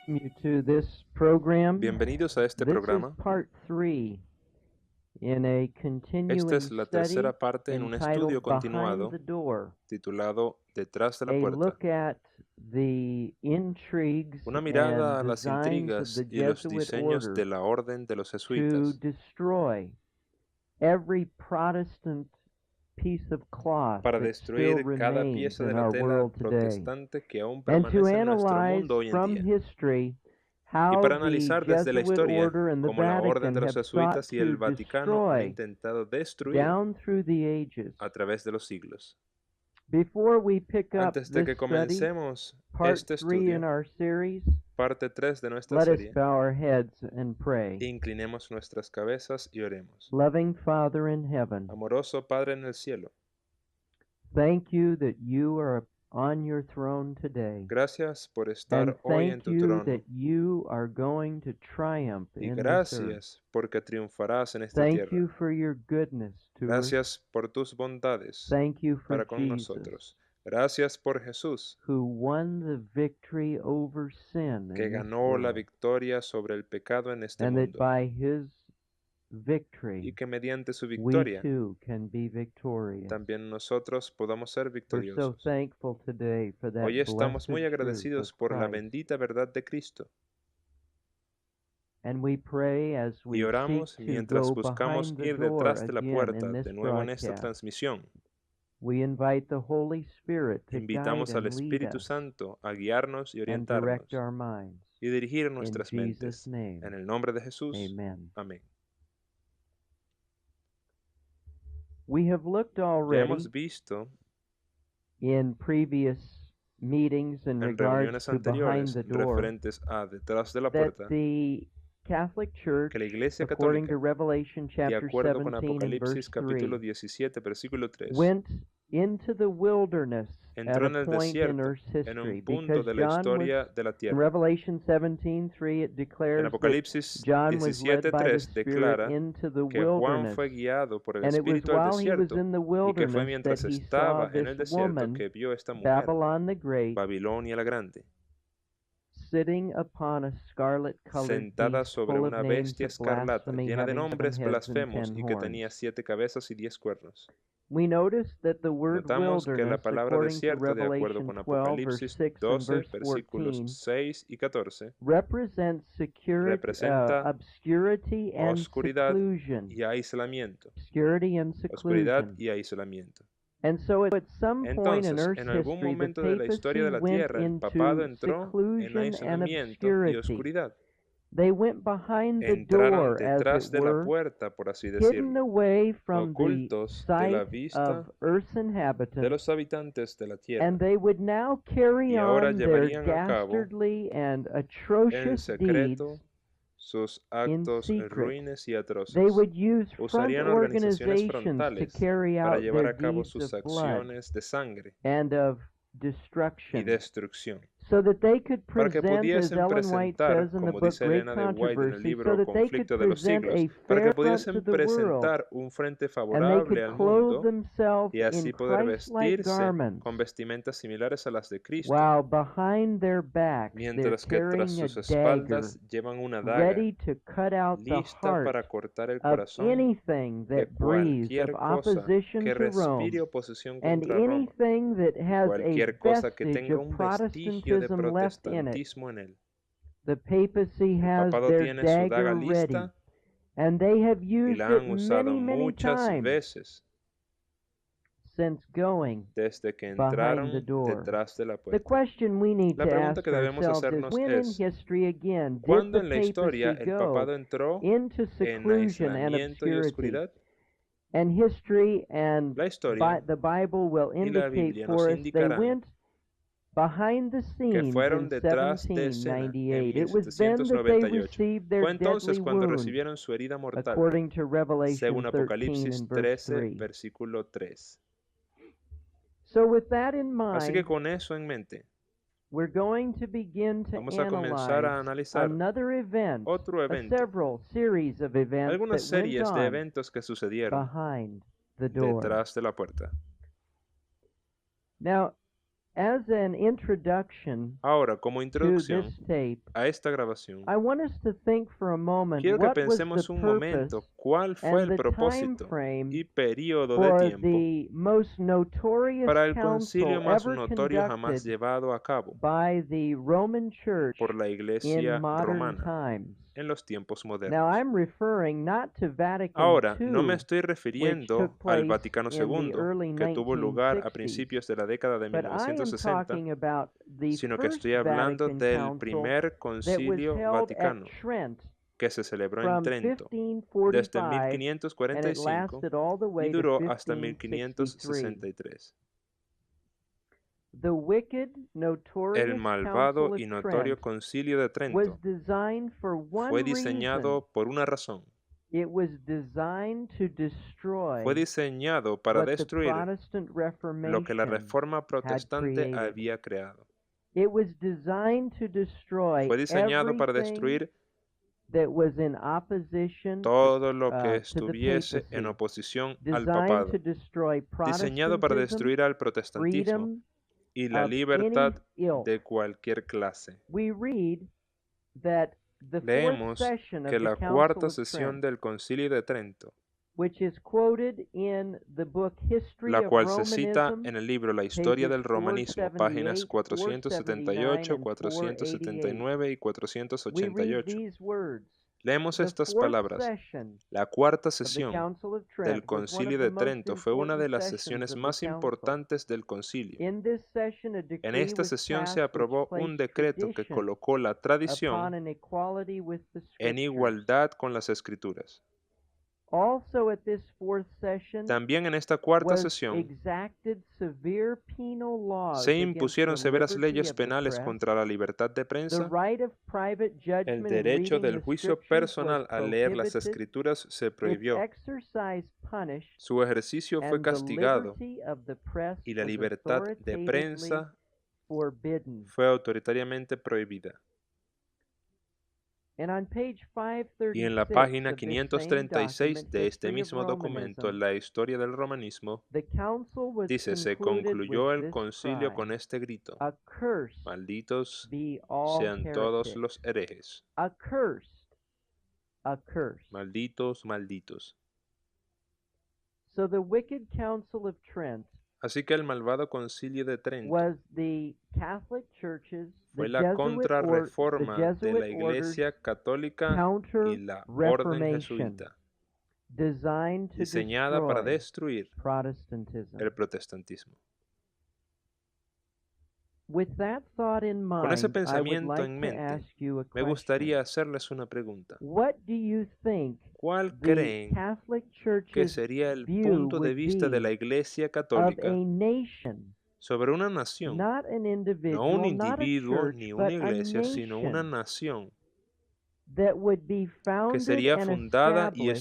you to this program. Bienvenidos a este This is programa. part 3 in a Esta continuing es la study tercera parte en un estudio entitled Behind continuado the Door, titulado Detrás de la a puerta. look at the intrigues Una mirada a and las designs of intrigas the y los Jesuit diseños order de la orden de los to jesuitas destroy every Protestant piece of cloth para that still destruir cada remains pieza de in la our tela world today, protestante que aún and to permanece en nuestro analyze mundo hoy en from día. history Y how para the analizar desde la Jesuit historia order and the cómo la orden Vatican de los have sought jesuitas y to el Vaticano han destroy intentado destruir down through the ages. a través de los siglos. Before we pick up Antes de this que study, comencemos part este 3 in estudio, our series, parte 3 de nuestra let us serie, bow our heads and pray. inclinemos nuestras cabezas y oremos. Loving Father in heaven, Amoroso Padre en el cielo, thank you that you are on your throne today. gracias por And estar hoy en thank tu you trono that you are going to triumph y in this earth. gracias porque triunfarás en esta Thank tierra. you for your goodness to us. Gracias por tus bondades Thank you for para con Jesus, nosotros. Gracias por Jesús, who won the victory over sin que in this ganó la world, victoria sobre el pecado en este and that mundo by his y victory que mediante su we victoria too can be victorious. también nosotros podamos ser We're so victoriosos. thankful today for that Hoy estamos blessed muy truth agradecidos of por la Christ. bendita verdad de Cristo And we pray as y we seek oramos to mientras go buscamos behind the ir door detrás de la again puerta in this de nuevo en esta broadcast. transmisión. We invite the Holy Spirit to guide Invitamos al and lead Espíritu us Santo a guiarnos y and direct orientarnos our minds. y dirigir In nuestras Jesus' mentes. name, En el nombre de Jesús. amen. Amén. We have looked Ya already hemos visto in previous meetings in en regards reuniones to behind anteriores the door referentes a detrás de la that puerta the Catholic Church, que la Iglesia according to Católica, Revelation de chapter acuerdo con 17 and verse Apocalipsis capítulo 3, 17 versículo 3, went into the wilderness at entró a en el point in desierto Earth's en history, un punto because de la John was, historia de la in tierra. Revelation 17:3 it En declares that Apocalipsis John was led by the 17:3 Spirit declara into the que Juan wilderness, fue guiado por el and it was Espíritu al while he was desierto in the y que fue wilderness that mientras he saw estaba en this el desierto woman, que vio esta mujer, Babylon the Great, Babilonia la Grande, sitting upon a scarlet-colored sentada beast sobre full of una names bestia of escarlata, blasphemy, llena de having 7 nombres heads and 10 blasfemos y que tenía horns. 7 cabezas y 10 cuernos. We notice that the word Notamos que la wilderness, palabra according to desierto, de acuerdo Revelation con 12, verse Apocalipsis 6 and 12, verse versículos 14, 6 y 14, represents representa obscurity and oscuridad seclusion. y aislamiento. Obscurity and Oscuridad seclusion. y aislamiento. And so at some point in Entonces, Earth's en algún history, the momento de la historia papacy de la went tierra, el papado into entró en seclusion and aislamiento y obscurity. oscuridad. They went behind the Entraron door, as detrás it de la were, puerta, por así hidden decirlo, away from the ocultos de la sight vista of Earth's de inhabitants, los habitantes de la tierra, and they would now carry y ahora on their llevarían a cabo dastardly and en atrocious secreto deeds sus in actos secret. ruines y They atroces. would use front Usarían organizaciones organizations to frontales carry para out llevar their a cabo deeds sus of blood acciones de sangre and of y destruction, destrucción, so that they could para que present, as pudiesen Ellen White presentar, says in the como book dice Great Elena de White en el Controversy, so libro that they could Conflicto de los present Siglos, a para que fair front to pudiesen the world, presentar un frente and they favorable could al clothe mundo themselves y in así poder Christ-like vestirse garments, con vestimentas similares a las de Cristo, while behind their backs they're mientras que tras carrying a sus dagger, espaldas llevan una daga ready to cut out the lista heart para cortar el of corazón anything de that breathes of cualquier cosa opposition que to Rome, respire oposición and contra Roma, anything that has a cualquier cosa que vestige tenga of un vestigio de Protestantism left in it. protestantismo en él. The papacy El has papado their tiene su daga dagger ready, lista and they have y used la it han usado many muchas times veces since going desde que behind the entraron door. detrás de la The puerta. question we need La to pregunta ask que debemos ourselves is, hacernos when in es, history again did ¿cuándo the en la papacy historia el go papado entró into en seclusion and aislamiento y obscurity? oscuridad? And history and La historia the Bible will y la indicate Biblia nos for us they indicarán went behind the que scenes fueron in detrás de escena en 1798. It was then that they 1798. received their Fue entonces deadly cuando wound, recibieron su herida mortal, according to Revelation según 13 Apocalipsis and verse 13, 3. versículo 3. So with that in Así que mind, con eso en mente, we're going to begin to vamos a comenzar a analyze analizar another event, otro a evento, several series of events algunas that went series de on eventos que sucedieron behind the door. detrás de la puerta. Now, As an introduction Ahora, como to introducción this tape, a esta grabación, I want us to think for a moment quiero que what was pensemos the un purpose momento cuál fue and el the time propósito frame y periodo de for tiempo the most notorious para el council concilio más ever notorio jamás conducted llevado a cabo by the Roman Church por la in Iglesia modern romana times. en los tiempos Now, modernos. I'm referring not to Vatican Ahora, no me II, estoy which refiriendo took al place Vaticano in the II, early que tuvo lugar a 1960s, principios de la década de but I am 1960, talking about the sino que First estoy hablando Vatican del Council primer that was concilio held at vaticano Trent que se celebró en from Trento desde 1545 and it 1545 lasted all the y way to duró hasta 1563. 1563. The wicked, El notorious malvado Council y of notorio Trent concilio de was Trento designed for fue one reason. diseñado por una razón. It was designed to Fue destroy diseñado para what the destruir Protestant lo que la Reformation Reforma had Protestante created. había creado. It was designed to destroy Fue diseñado para everything destruir that was in opposition todo lo que to the estuviese en papacy, oposición al designed to papado, destroy diseñado para Protestantism, destruir al protestantismo freedom y la of any libertad ilk. de cualquier clase. We read that the fourth Leemos session of que the la Council cuarta of sesión Trent, del Concilio de Trento, which is quoted in the book History la of cual se cita Romanism, en el libro La Historia pages del Romanismo, páginas 478, 478, 479, and 488. 479 y We read 488. these words. Leemos The estas fourth palabras. session La cuarta of the sesión Council of del Trent was one Concilio of de the most Trento fue una de important las sessions sesiones of the más council. importantes del concilio. In this session, a En decree esta was sesión se passed which aprobó un placed decreto que tradition colocó la upon tradición an equality with the en scriptures. igualdad con las escrituras. Also at this fourth session También en esta cuarta was sesión exacted severe penal laws se against impusieron the severas liberty leyes of the penales press, contra la libertad de the prensa. right of private El judgment and derecho reading del the juicio scriptures was personal al leer las prohibited, escrituras se its prohibió. exercise punished, Su ejercicio fue and the castigado liberty of the press y la was libertad de authoritatively prensa forbidden. fue autoritariamente prohibida. And on page Y en la 536 página of this same 536 document, de este History of mismo documento, Romanism, La Historia del Romanismo, the council was dice, se concluded concluyó with el this concilio cry: con este grito: Accursed malditos be all sean todos heretics. los herejes. Accursed. Accursed. Malditos, malditos. So the wicked council of Trent Así que el malvado concilio de Trento was the Catholic churches, the fue la Jesuit contrarreforma de la Jesuit orders Iglesia Católica y la Orden counter-reformation Jesuita, designed to diseñada para destroy destruir Protestantism. el protestantismo. With that thought in Con ese mind, I would pensamiento like en to mente, ask you a me gustaría question. hacerles una pregunta. What do you think ¿Cuál the creen Catholic que Church's sería el view punto de would vista de la be Iglesia of Católica a nation, sobre una nación? not an No un individual, not a individuo church, ni but una a iglesia, sino una nation nación that would be que founded sería and fundada y established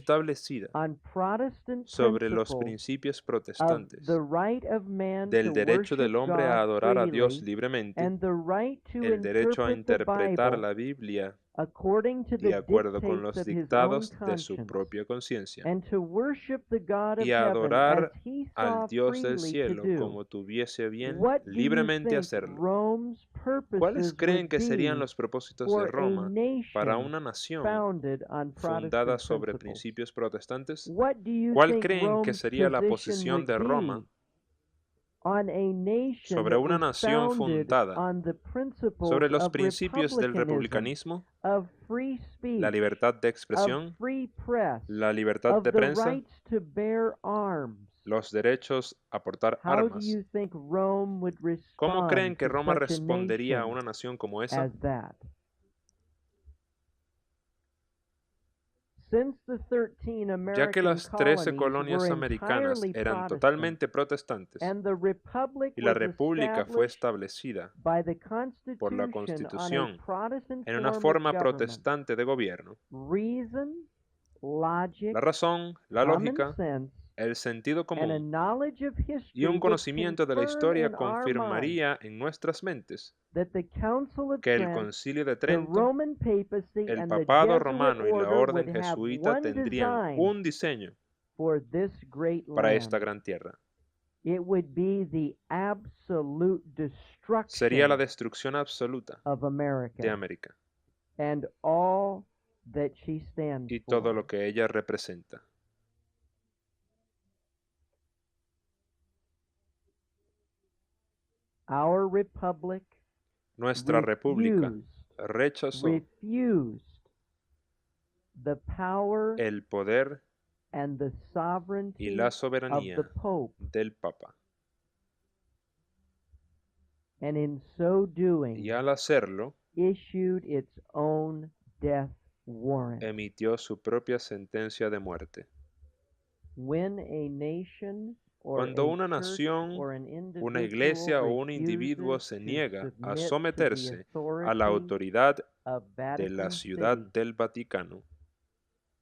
establecida on Protestant sobre los principles principios of protestantes, the right of man del to derecho del worship hombre a God adorar a Dios freely libremente, and the right to el derecho a interpret the interpretar Bible la Biblia according to de the acuerdo con dictates los of his own dictados de su conscience, propia conciencia, and to worship the God of y heaven as adorar he al saw Dios del freely to cielo do. como tuviese bien What do you libremente think hacerlo. Rome's ¿Cuáles purposes creen would que serían be los propósitos de for a Roma para nation una nación founded on fundada Protestant sobre principles? principios protestantes? What do you ¿Cuál think creen que Rome's sería la position posición would de Roma be on a nation sobre that una was nación founded fundada on the principles sobre los of principios del republicanism, republicanismo, of free la speech, libertad de of expresión, free press, la libertad of de the prensa, rights to bear arms? los derechos a portar How do armas? you think Rome would ¿Cómo creen respond que to Roma such a respondería a nation una nación como esa? as that? Since the 13 Ya que American las 13 colonies colonias were americanas entirely eran Protestant, totalmente protestantes and the republic y la was república fue established establecida by the por la Constitution on a Constitución Protestant en una form of forma government, protestante de gobierno, reason, logic, la razón, la common lógica, sense, el sentido and a común knowledge of y history un would conocimiento de la confirm historia in our minds confirmaría en nuestras mentes that the Council of que el Trent, concilio de the Trento, Roman papacy, el and the papado Jesuit romano y la order orden would have jesuita one tendrían design un diseño for this great para esta land. gran tierra. It would be the absolute sería la destruction destrucción absoluta of de America América and all that she stands y todo for. lo que ella representa. Our republic Nuestra república rechazó refused the power el poder and the y sovereignty la of the soberanía Pope, del Papa. and in so doing Y al hacerlo, issued its own death warrant. emitió su propia sentencia de muerte. When a nation or Cuando a una church nación, or an una individual iglesia o un individuo refuses se to niega a submit to the someterse a la authority autoridad of de la Vatican ciudad City, del Vaticano,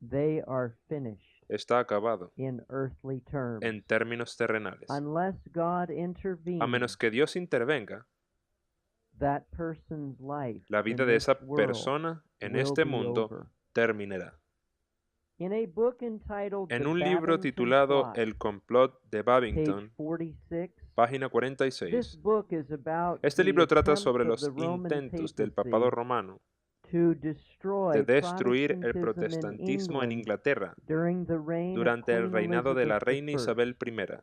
they are finished está acabado in earthly terms. en términos terrenales. Unless God A intervenes, menos que Dios intervenga, that person's life la in vida de this esa world persona en will este be mundo over. terminará. In a book entitled En The un libro Babington titulado Plot, El complot de page Babington, 46, página this 46, book is about este the libro trata attempts sobre of los the Roman intentos del papado papacy romano to de destroy destruir el Protestantism in protestantismo en England Inglaterra during the reign of durante el Queen reinado de la Elizabeth reina I. Isabel I.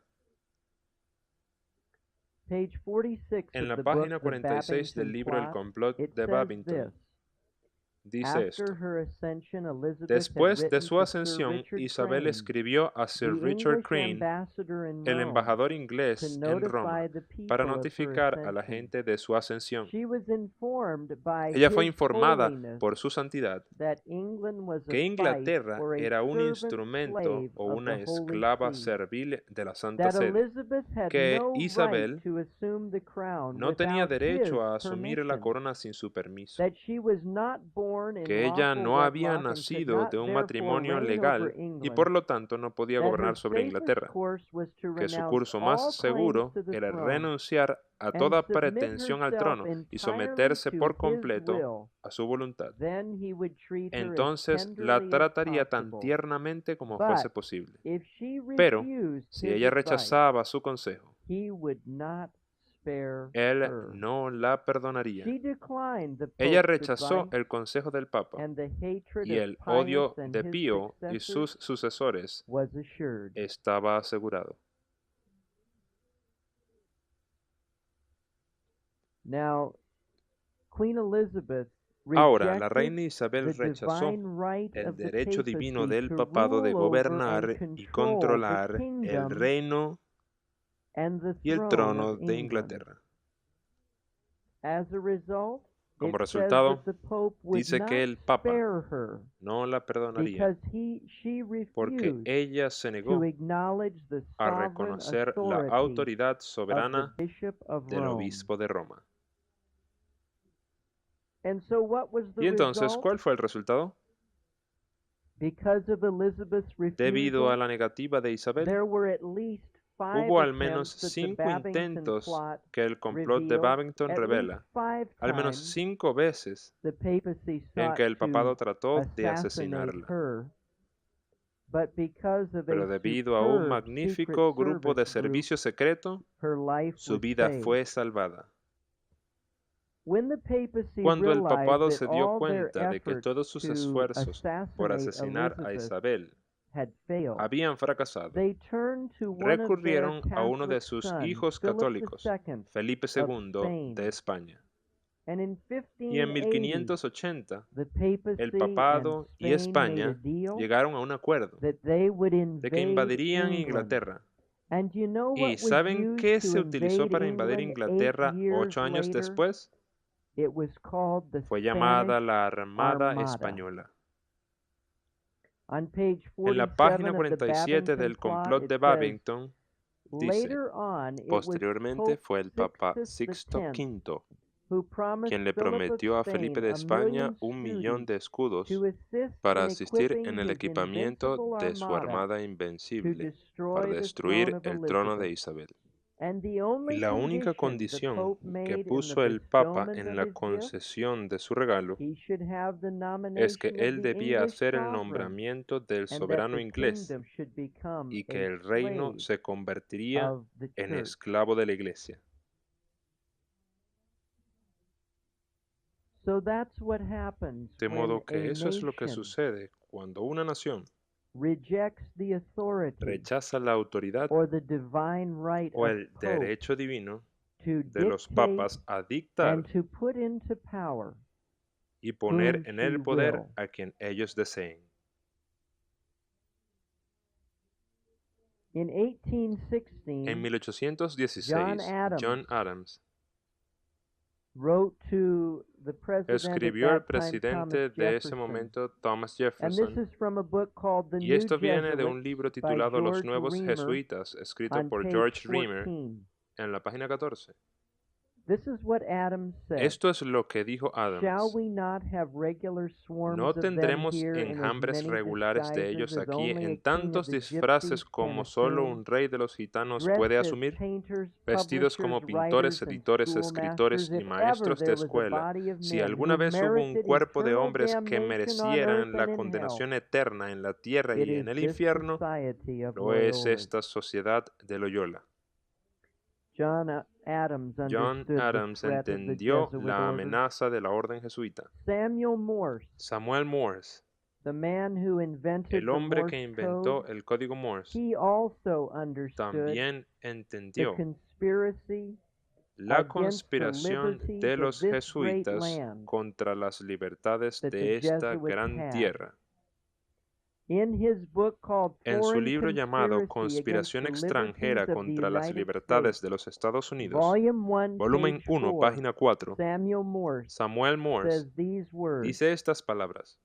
Page 46 En of la the book página The 46 del Babington libro El Plot, complot it de says Babington this: dice After esto. her ascension, Elizabeth had Después de written su to Sir ascensión, Richard Isabel Crane, escribió a the Sir Richard English Crane, ambassador in el Rome, embajador to inglés en notify Roma, the para people of her notificar a la ascension. gente de su ascensión. She was informed by Ella fue His informada Holiness por su santidad that England was a que fief Inglaterra or a era un servant instrumento slave o of the una Holy esclava See, servil de la Santa that Sede, Elizabeth had que no right Isabel to assume the crown no tenía without his derecho a asumir la permission, corona sin su permiso, that she was not born in que ella lawful no había wedlock and could nacido not de un therefore matrimonio reign over legal y England, por lo tanto no podía that her gobernar sobre safest Inglaterra, course was to que su renounce curso all más claims seguro to the era throne renunciar a and toda submit pretensión al herself trono y entirely someterse to por his completo will. a su voluntad. Then he would treat her as Entonces la tenderly as trataría tan possible. tiernamente como But fuese posible. if she Pero refused si his ella advice, rechazaba su consejo, he would not spare él her. no la perdonaría. She declined the Ella Pope's rechazó advice, el consejo del Papa and the hatred y of el Pius odio and de his Pío y successors sus sucesores was assured. estaba asegurado. Now, Queen Elizabeth Ahora, la rejected reina Isabel the rechazó divine right el of the derecho divino papacy del to papado de rule over and gobernar y control the controlar el kingdom reino and the y el throne trono of de England. Inglaterra. As a result, Como it says resultado, that the Pope would dice not que el Papa spare her no la perdonaría because she porque refused ella se to negó acknowledge the a sovereign reconocer la authority autoridad of the soberana Bishop of del Rome. obispo de Roma. And so what was the Y entonces, result? ¿cuál fue el resultado? Because of Elizabeth's Debido a refusal, la negativa de Isabel, there were at least 5 hubo al menos attempts that the 5 Babington intentos plot que el complot de revealed. Babington At least revela, 5 al menos times 5 veces the papacy en sought que el papado to trató de assassinate asesinarla. her, but because of Pero a debido a un superb magnífico secret grupo de service group, servicio secreto, her life su was vida saved. fue salvada. When the papacy Cuando el realized papado that se dio all their cuenta de que efforts todos sus to esfuerzos por assassinate asesinar a Elizabeth Isabel had failed, habían fracasado, they turned to one of their recurrieron a uno de Catholic sus sons, hijos Philip católicos, II Felipe of II Spain. de España. And in Y en 1580, 1580, the papacy el and papado y Spain made a España deal llegaron a un acuerdo that they would de que invade invadirían England. Inglaterra. And you know ¿Y what was saben used qué to se utilizó invade para invadir England 8 Inglaterra years 8 años later? después? It was called the Fue llamada Spanish la Armada Armada. Española. On page En la página 47 of the 47 Babington del plot, complot it de says, Babington dice, later on, it was posteriormente Pope fue el Papa Sixtus Sixto X V who promised quien le Philip of prometió a Spain Felipe de a España million 1.000.000 scudi de escudos to assist para in asistir equipping en el his equipamiento invincible de su armada armada to invencible para destroy the throne destruir of el trono de Elizabeth. Isabel. And the Y only la única condition the condición Pope que made in the puso el Papa bestowment en of la his gift, concesión de su regalo he should have the es que nomination of él the debía English hacer el sovereign, nombramiento del and that soberano the inglés kingdom should become y que a el reino slave se convertiría of the en church. esclavo de la iglesia. So that's what happens De when modo a que eso es lo que nation sucede cuando una nación rejects the authority rechaza la autoridad or the divine right o of el popes derecho divino to de los dictate papas a dictar and to put into power y poner whom en she el poder will. a quien ellos deseen. In En 1816, 1816, John Adams wrote to the president at escribió al that time, Thomas presidente de ese Jefferson, momento, Thomas and this Jefferson, is from a book called The y New esto viene de un Jesuits libro by titulado Los George Nuevos Reamer Jesuitas, escrito on por page George Reamer 14. en la página 14. This is what Adams said. Esto es lo que dijo Shall Adams. we not have regular swarms ¿No of them tendremos here in as enjambres many regulares de ellos disguises as aquí only a en king of tantos the disfraces gypsies como can solo assume? un rey de los gitanos Dressed puede as asumir? painters, Vestidos como publishers, pintores, writers, and editores, escritores schoolmasters, y if ever maestros de there was a escuela, body of si men alguna who vez hubo un merited cuerpo de eternal hombres que damnation on merecieran earth la and in hell, condenación eterna en la tierra it y is en el this infierno, society of lo es Loyola. esta sociedad de Loyola. John Adams John understood the Adams threat of the entendió Jesuit la order. amenaza de la orden jesuita. Samuel Morse, Samuel Morse, the man who invented el the hombre Morse que inventó code, el código Morse, he also understood también the entendió conspiracy la against the conspiración liberties de of los this great jesuitas land contra las libertades that de the esta Jesuits gran had. tierra. In his book called En su Foreign libro llamado Conspiracy Against Conspiración the extranjera Liberties of the contra las United libertades States, de los Estados Unidos, Volume 1, volumen page 1, 4, página 4, Samuel Morse Samuel Morse says these words. dice estas palabras.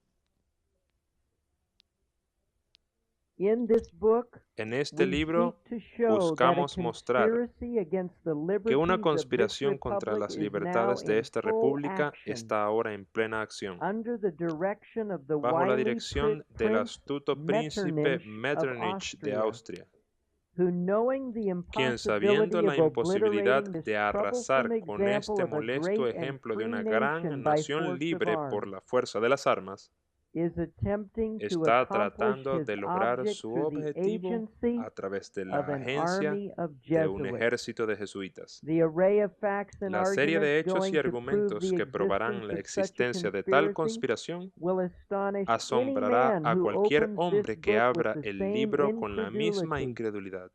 In this book, En este we libro seek to show that a buscamos mostrar conspiracy against the que liberties una of this conspiración contra republic las is now libertades de in esta full república action está ahora en plena acción, under the direction of the bajo la wily dirección del Prince astuto príncipe Metternich of Metternich de Austria, Austria, who, knowing the quien sabiendo impossibility la of imposibilidad obliterating this de arrasar troublesome con example este of a molesto great and ejemplo de free una gran nation by nación force of libre por arms, la fuerza de las armas, is attempting to está accomplish tratando his de lograr object su through the objetivo agency a través de of la an agencia army of de un Jesuits. ejército de jesuitas. The array of facts and La serie de arguments hechos going y to prove argumentos the que probarán existence la of such a existencia de tal conspiracy conspiración will astonish any asombrará man a who cualquier opens this hombre que book with abra the el same libro con la misma incredulity. incredulidad.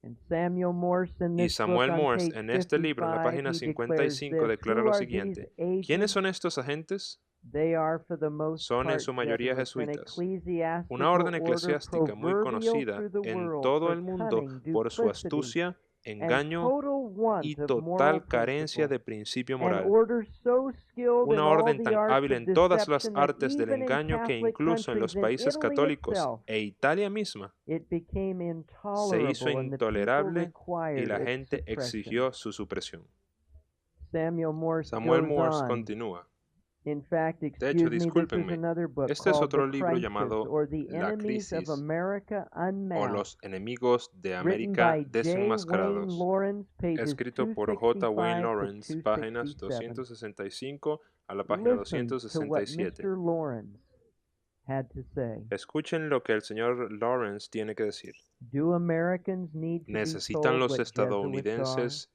And Samuel Morse in Y this book Samuel on Morse page en este libro, en la 55, página he 55, declares declara this. lo Who are siguiente. these ¿Quiénes agents? son estos agentes? They are for the most Son en part su mayoría Jesuits, an jesuitas, ecclesiastical una orden order eclesiástica muy proverbial conocida through the en world todo for el mundo cunning, por su duplicity, astucia, and engaño total want y of moral total carencia principle. de principio An moral. order so skilled in Una all orden the tan arts hábil of en todas las deception that artes del even in engaño que Catholic incluso en los countries, in países Italy católicos itself, e Italia misma it became se hizo intolerable and the people intolerable y required la its gente suppression. exigió su supresión. Samuel Morse Samuel goes Morse on. continúa. In fact, De hecho, excuse me, this is discúlpenme, another book este es called otro The libro Crisis, llamado or The La Enemies of Crisis America o Unmasked, Los Enemigos de written América by J. Wayne Desenmascarados, Lawrence, pages escrito por J. Wayne 265 Lawrence, to páginas 267. 265 a la página Listen to what 267. Mr. Lawrence had to say. Escuchen lo que el señor Lawrence tiene que decir. Do Americans need to be ¿Necesitan told los what Jesuits estadounidenses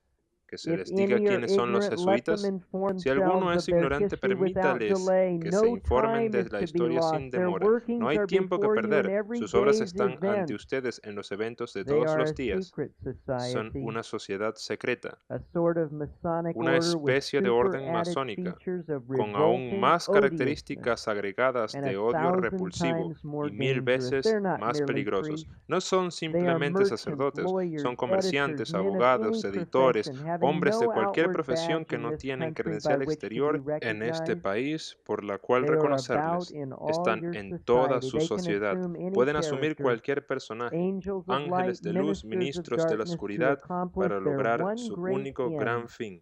que se If les diga any are quiénes son los ignorant, let them jesuitas? inform Si alguno themselves es of their ignorante, history without permítales delay. que se No informen time de is la to be historia lost. sin Their demora. No workings hay are tiempo que before you in perder. every Sus obras day's están ante events. ustedes en los eventos de They todos are los a días. secret Son society, una sociedad secreta, a sort of Masonic una order with especie de orden super-added masónica, features of con aún revolting más odiousness características agregadas and de a odio thousand repulsivo times more y 1000 dangerous. veces They're not más merely peligrosos. priests. No son They are simplemente merchants, sacerdotes, lawyers, son editors, comerciantes, men of abogados, any editores, profession, having hombres de no cualquier outward profesión badge que in no this tienen country by credencial which to be exterior en este recognized. país por la cual They are about reconocerles. in all Están your en toda society. su They can sociedad. assume any Pueden asumir character, cualquier personaje, angels of ángeles light, de luz, ministers of ministros de la darkness, to oscuridad, accomplish para their lograr one su great único end. gran fin.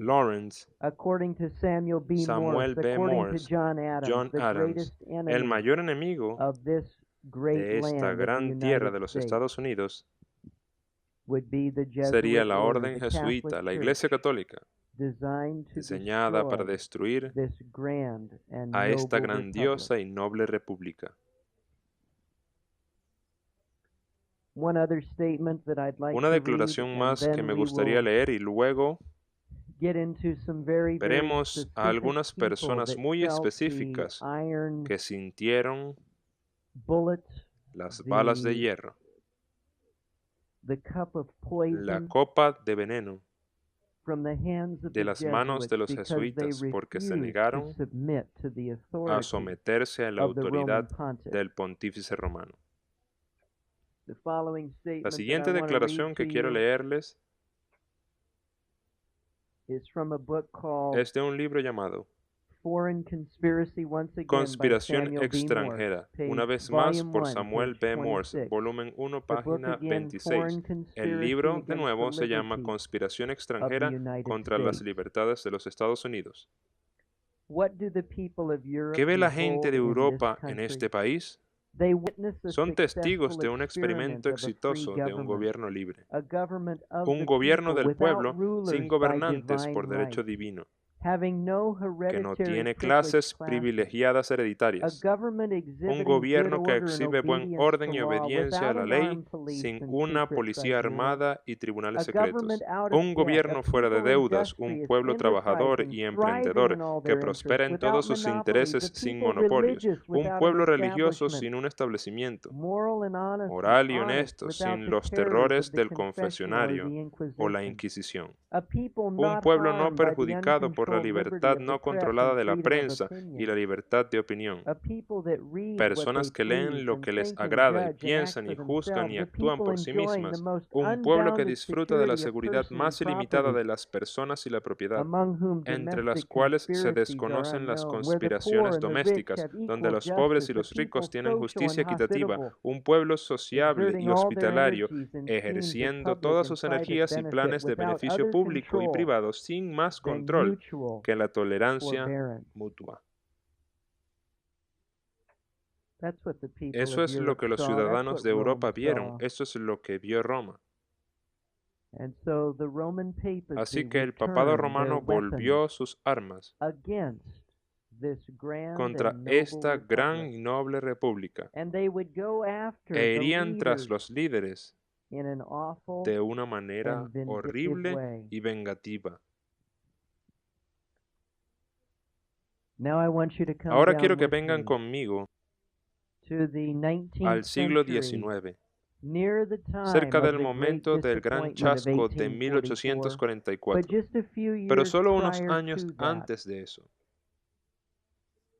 Lawrence, according to Samuel B. Samuel Morse, B. according Morse, to John Adams, John the Adams, greatest el enemy mayor enemigo of this great de esta land of the gran tierra United de los States. Estados Unidos, would be the sería Jesuit la order, orden the jesuita, Catholic la Church, Iglesia Católica, designed to diseñada para destroy destruir this grand and a esta noble republic. grandiosa y noble república. One other statement that I'd like Una to declaración read, and más que then me we gustaría will leer y luego get into some very veremos a specific algunas people personas that muy felt the específicas iron que sintieron bullet, las balas de the hierro, cup of la poison copa de veneno from the hands of de the las manos Jesuits de los because they jesuitas porque se refused to negaron submit to the a authority someterse a la of the Roman autoridad pontiff. del pontífice romano. The following La statement that I siguiente want to read declaración to que quiero you leerles is from a book called es de un libro llamado Foreign Conspiracy, once again, by Conspiración Samuel B. Morse, extranjera, una page vez más volume por 1, Samuel page B. Morse, 26. volumen 1, The book página again, 26. Foreign El Conspiracy libro, de Against the nuevo, se llama Liberty Conspiración of the extranjera United contra las States. libertades de los Estados Unidos. What do the people of Europe ¿Qué ve la gente behold de in Europa this en country? este país? They witness a Son testigos successful de un experiment experimento of a free exitoso de un government, gobierno libre, a government of un the gobierno people del without pueblo sin rulers by gobernantes divine por derecho right, divino, having no que no hereditary tiene privileged clases classes, privilegiadas a hereditarias, government un exhibiting good gobierno que order and exhibe buen obedience orden to y law obediencia a without la an ley armed police sin and una secret policía tribunal, armada y a tribunales government secretos, out of un debt, a gobierno fuera de people deudas, un industrious, pueblo trabajador enterprising, y thriving emprendedor in all que their prospera interests, en todos without sus monopolies, intereses a sin people monopolios, religious un without an pueblo religioso establishment, sin un establecimiento, moral and moral y honest honesto, without sin the los terrors terrores of the del confession or confesionario the o la Inquisition, Inquisición. a people Un not pueblo no harmed by the perjudicado por la uncontrolled liberty libertad of the no press controlada and de la freedom of prensa y opinion, la libertad de opinión. a people that read what Personas they que leen please lo and que les think and agrada y judge and act piensan for y juzgan y themselves, a actúan people por sí enjoying the mismas. most Un pueblo que unbounded disfruta de la security of seguridad person más and ilimitada property, de las personas y la propiedad, among whom entre las domestic cuales se conspiracies are desconocen las unknown, where the poor conspiraciones and the rich domésticas, have donde equal los pobres y justice, a los ricos people tienen social and justicia equitativa, hospitable, un pueblo sociable exerting y all their hospitalario, energies in schemes of ejerciendo public todas and sus private energías y benefit planes de without beneficio other público y control privado sin más than control mutual que la tolerancia forbearance. mutua. That's what the people Eso of es lo Europe que los saw. That's ciudadanos what de Rome Europa vieron, saw. eso es lo que vio Roma. And so the Roman papacy Así que would el papado turn their romano volvió sus armas against this grand contra and noble esta gran republic, y noble república and they would go after e the irían tras leaders los líderes in an awful de una manera and vindictive horrible way. y vengativa. Now I want you to come Ahora down quiero que with vengan me conmigo to the 19th al siglo century, XIX, near the time cerca of del the great momento del gran disappointment of chasco de 1844, but 1844, just a few pero years solo unos prior años to that. antes de eso.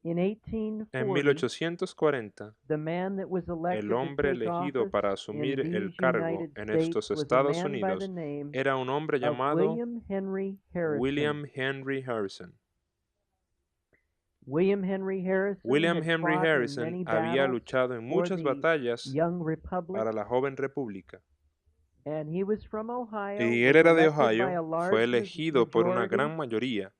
In En 1840, 1840, the man that was elected el hombre to take elegido office para in asumir el these cargo United en States estos was a Estados man by the Unidos name era un hombre of llamado William Henry Harrison. William Henry Harrison. William Henry Harrison William had Henry fought in Harrison many había battles luchado en for muchas the batallas young republic, para la joven república. and he was from Ohio, Y was él era de elected by Ohio, a large fue elegido por una majority. gran mayoría.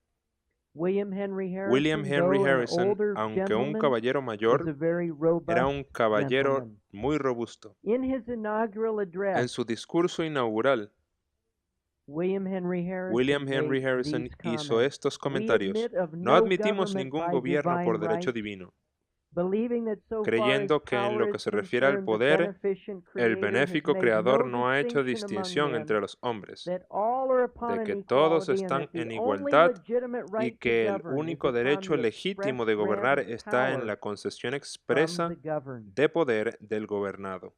William Henry William Harrison, Henry though an Harrison, older aunque un gentleman, caballero was a mayor, very era robust un caballero gentleman. muy robusto. In his inaugural En address, su discurso inaugural, William Henry William Harrison Henry made Harrison these hizo comments. estos We comentarios. admit of No no admitimos government ningún by gobierno divine por derecho right, divino, believing that so far as creyendo que en lo power que is se refiere al concerned, the poder, beneficent el Creator has benéfico made Creador no no ha hecho distinction among distinción men, entre los hombres, that all are upon de an que todos equality, and están that the en only igualdad legitimate y right to que el govern is único upon derecho the legítimo express de gobernar grant of está en power la concesión from expresa the governed. de poder del gobernado.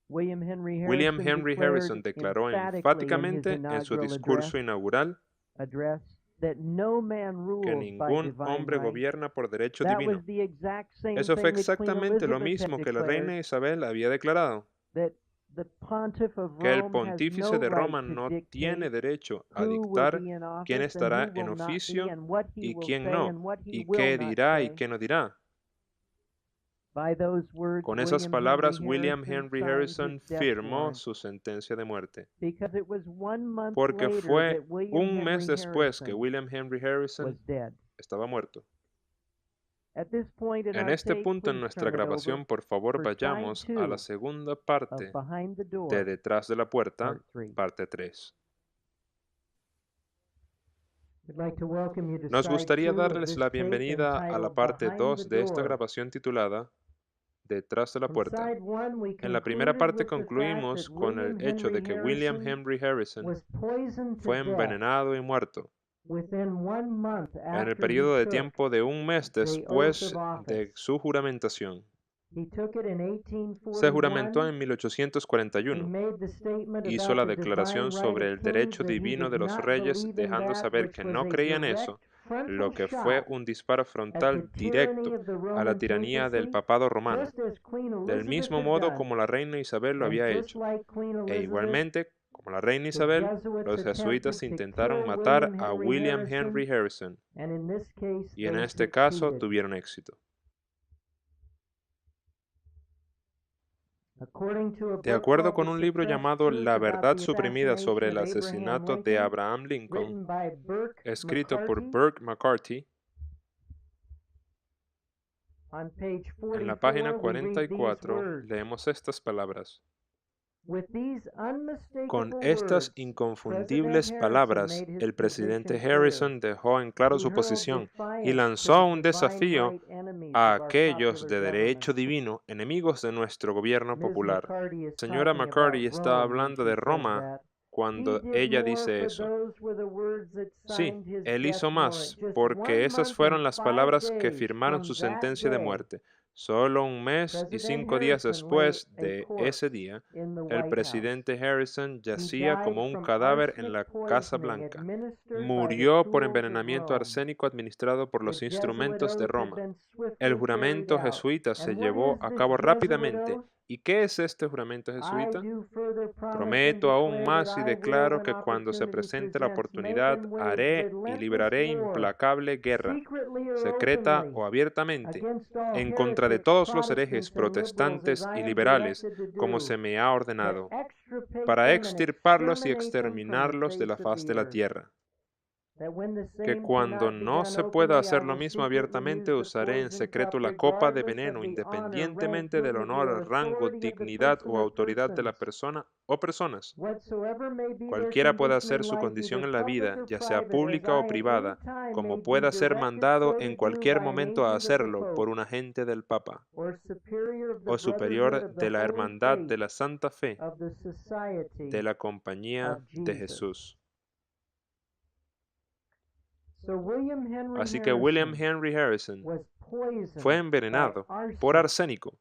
William William Harrison Henry declared Harrison declaró emphatically in his enfáticamente en su inaugural discurso inaugural address that no man que rules by ningún divine hombre right. gobierna por derecho That divino. was the exact same Eso fue thing that Queen exactamente lo Elizabeth had mismo que la declared, reina Isabel había declarado, that the pontiff of que el Rome has pontífice no de right Roma to no dictate tiene derecho a who will dictar be in quién office and estará who en will not be, oficio and what he y will quién say no, and what he y will qué not dirá y say. qué no dirá. By those words, Con esas William palabras, Henry William Harrison Henry signed Harrison his death firmó warrant, su sentencia de muerte, because it was 1 month porque later fue that William un mes Henry después que Harrison William Henry Harrison was dead. estaba muerto. At this point in En our este tape, punto en please nuestra turn it over grabación, por favor, for side vayamos a la 2 segunda of parte Behind the de Door, Detrás de la Puerta, Part 3. parte 3. We'd like to welcome you to Nos side gustaría 2 of darles this la tape bienvenida a la entitled parte Behind 2 the de esta Door. grabación titulada Detrás de la From Puerta. side 1, we En la primera concluded parte with the fact concluimos that con el William hecho de Henry que William Harrison Henry Harrison was poisoned to fue death envenenado y muerto within 1 month en el after periodo he de took tiempo de un mes the oath después of office. de su juramentación. He took it in Se juramentó 1841 en and 1841. made the statement Hizo about la the divine declaración right sobre of el kings derecho that he divino did de los not reyes, believe in dejando that saber which que was no a creía en direct eso, frontal lo que fue shot un disparo at the frontal tyranny directo of the a la Roman tiranía del papacy, papado romano, just as Queen del Elizabeth mismo had modo done. como la reina Isabel lo And había just hecho. like Queen E Elizabeth, igualmente, como la reina the Isabel, Jesuits los attempted jesuitas to intentaron kill matar William a Henry William Harrison, Henry Harrison, and in this case y en they este caso succeeded. tuvieron éxito. De acuerdo con un libro llamado La verdad suprimida sobre el asesinato de Abraham Lincoln, escrito por Burke McCarthy, en la página 44 leemos estas palabras. Con estas inconfundibles palabras, el presidente Harrison dejó en claro su posición y lanzó un desafío a aquellos de derecho divino, enemigos de nuestro gobierno popular. La señora McCarthy está hablando de Roma cuando ella dice eso. Sí, él hizo más, porque esas fueron las palabras que firmaron su sentencia de muerte. Solo un mes y 5 días después de ese día, el presidente Harrison yacía como un cadáver en la Casa Blanca. Murió por envenenamiento arsénico administrado por los instrumentos de Roma. El juramento jesuita se llevó a cabo rápidamente. ¿Y qué es este juramento jesuita? Prometo aún más y declaro que cuando se presente la oportunidad haré y libraré implacable guerra, secreta o abiertamente, en contra de todos los herejes protestantes y liberales, como se me ha ordenado, para extirparlos y exterminarlos de la faz de la tierra. Que cuando no se pueda hacer lo mismo abiertamente, usaré en secreto la copa de veneno, independientemente del honor, rango, dignidad o autoridad de la persona o personas. Cualquiera pueda ser su condición en la vida, ya sea pública o privada, como pueda ser mandado en cualquier momento a hacerlo por un agente del Papa o superior de la Hermandad de la Santa Fe de la Compañía de Jesús. Así que William Henry Harrison fue envenenado por arsénico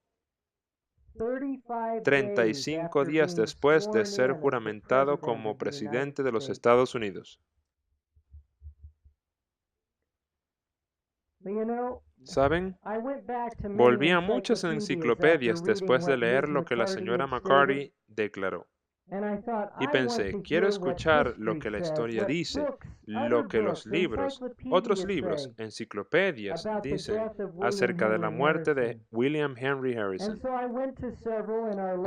35 días después de ser juramentado como presidente de los Estados Unidos. ¿Saben? Volví a muchas enciclopedias después de leer lo que la señora McCarthy declaró. Y pensé, quiero escuchar lo que la historia dice, lo que los libros, otros libros, enciclopedias dicen acerca de la muerte de William Henry Harrison.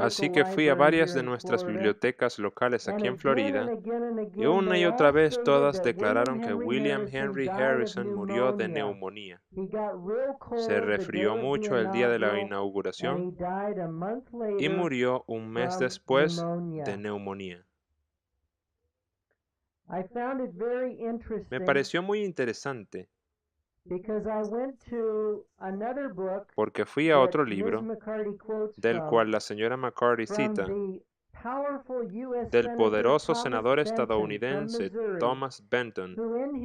Así que fui a varias de nuestras bibliotecas locales aquí en Florida y una y otra vez todas declararon que William Henry Harrison murió de neumonía. Se resfrió mucho el día de la inauguración y murió un mes después de neumonía. Me pareció muy interesante porque fui a otro libro del cual la señora McCarthy cita del poderoso senador estadounidense Thomas Benton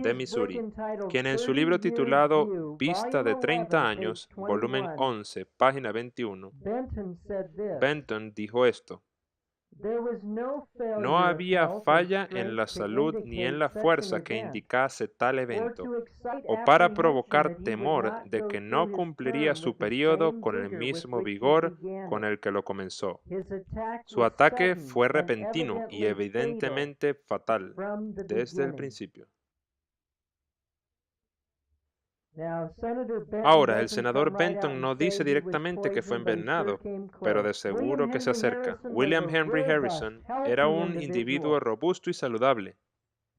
de Missouri, quien en su libro titulado Vista de 30 años, volumen 11, página 21, Benton dijo esto: no había falla en la salud ni en la fuerza que indicase tal evento, o para provocar temor de que no cumpliría su período con el mismo vigor con el que lo comenzó. Su ataque fue repentino y evidentemente fatal desde el principio. Ahora, el senador Benton no dice directamente que fue envenenado, pero de seguro que se acerca. William Henry Harrison era un individuo robusto y saludable.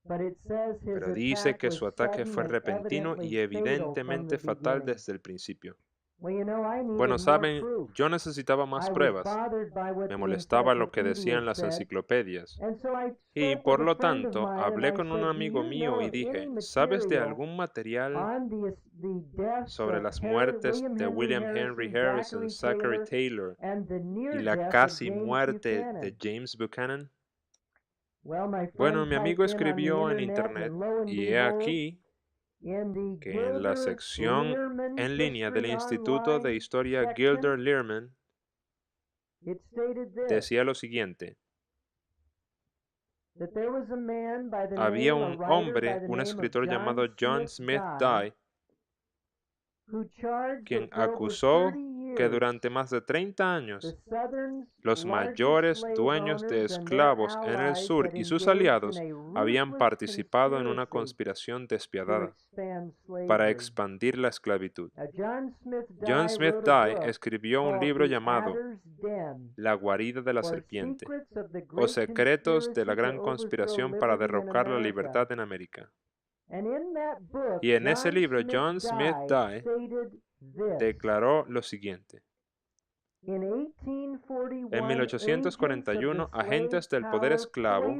Pero dice que su ataque fue repentino y evidentemente fatal desde el principio. Bueno, saben, yo necesitaba más pruebas. Me molestaba lo que decían las enciclopedias. Y por lo tanto, hablé con un amigo mío y dije, ¿sabes de algún material sobre las muertes de William Henry Harrison, Zachary Taylor y la casi muerte de James Buchanan? Bueno, mi amigo escribió en internet y he aquí que en la sección en línea del Instituto de Historia Gilder Lehrman decía lo siguiente: había un hombre, un escritor llamado John Smith Dye, quien acusó que durante más de 30 años los mayores dueños de esclavos en el sur y sus aliados habían participado en una conspiración despiadada para expandir la esclavitud. John Smith Dye escribió un libro llamado La guarida de la serpiente, o Secretos de la gran conspiración para derrocar la libertad en América. Y en ese libro John Smith Dye declaró lo siguiente: en 1841, agentes del poder esclavo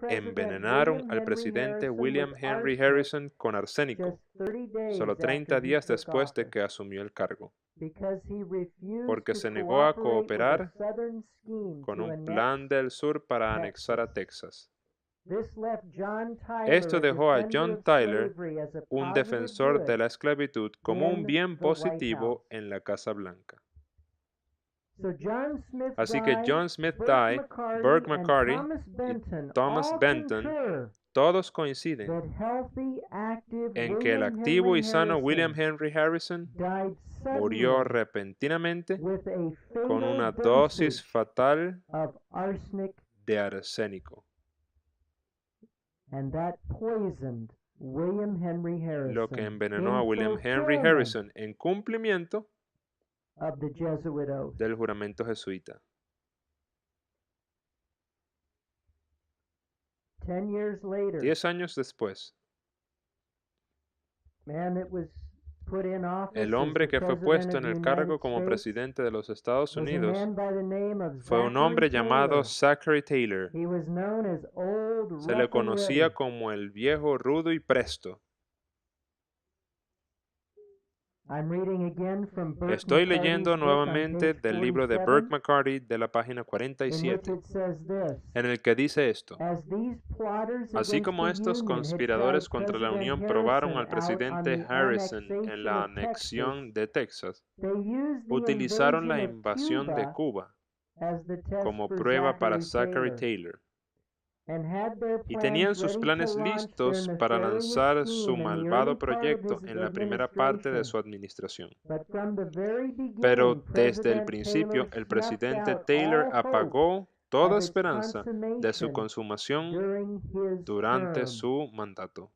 envenenaron al presidente William Henry Harrison con arsénico, solo 30 días después de que asumió el cargo, porque se negó a cooperar con un plan del sur para anexar a Texas. Esto dejó a John Tyler, un defensor de la esclavitud, como un bien positivo en la Casa Blanca. Así que John Smith Dye, Burke McCarty y Thomas Benton todos coinciden en que el activo y sano William Henry Harrison murió repentinamente con una dosis fatal de arsénico, lo que envenenó a William Henry Harrison en cumplimiento del juramento jesuita. 10 años después, el hombre que fue puesto en el cargo como presidente de los Estados Unidos fue un hombre llamado Zachary Taylor. Se le conocía como el viejo rudo y presto. Estoy leyendo nuevamente del libro de Burke McCarty de la página 47, en el que dice esto: así como estos conspiradores contra la Unión probaron al presidente Harrison en la anexión de Texas, utilizaron la invasión de Cuba como prueba para Zachary Taylor, y tenían sus planes listos para lanzar su malvado proyecto en la primera parte de su administración. Pero desde el principio, el presidente Taylor apagó toda esperanza de su consumación durante su mandato.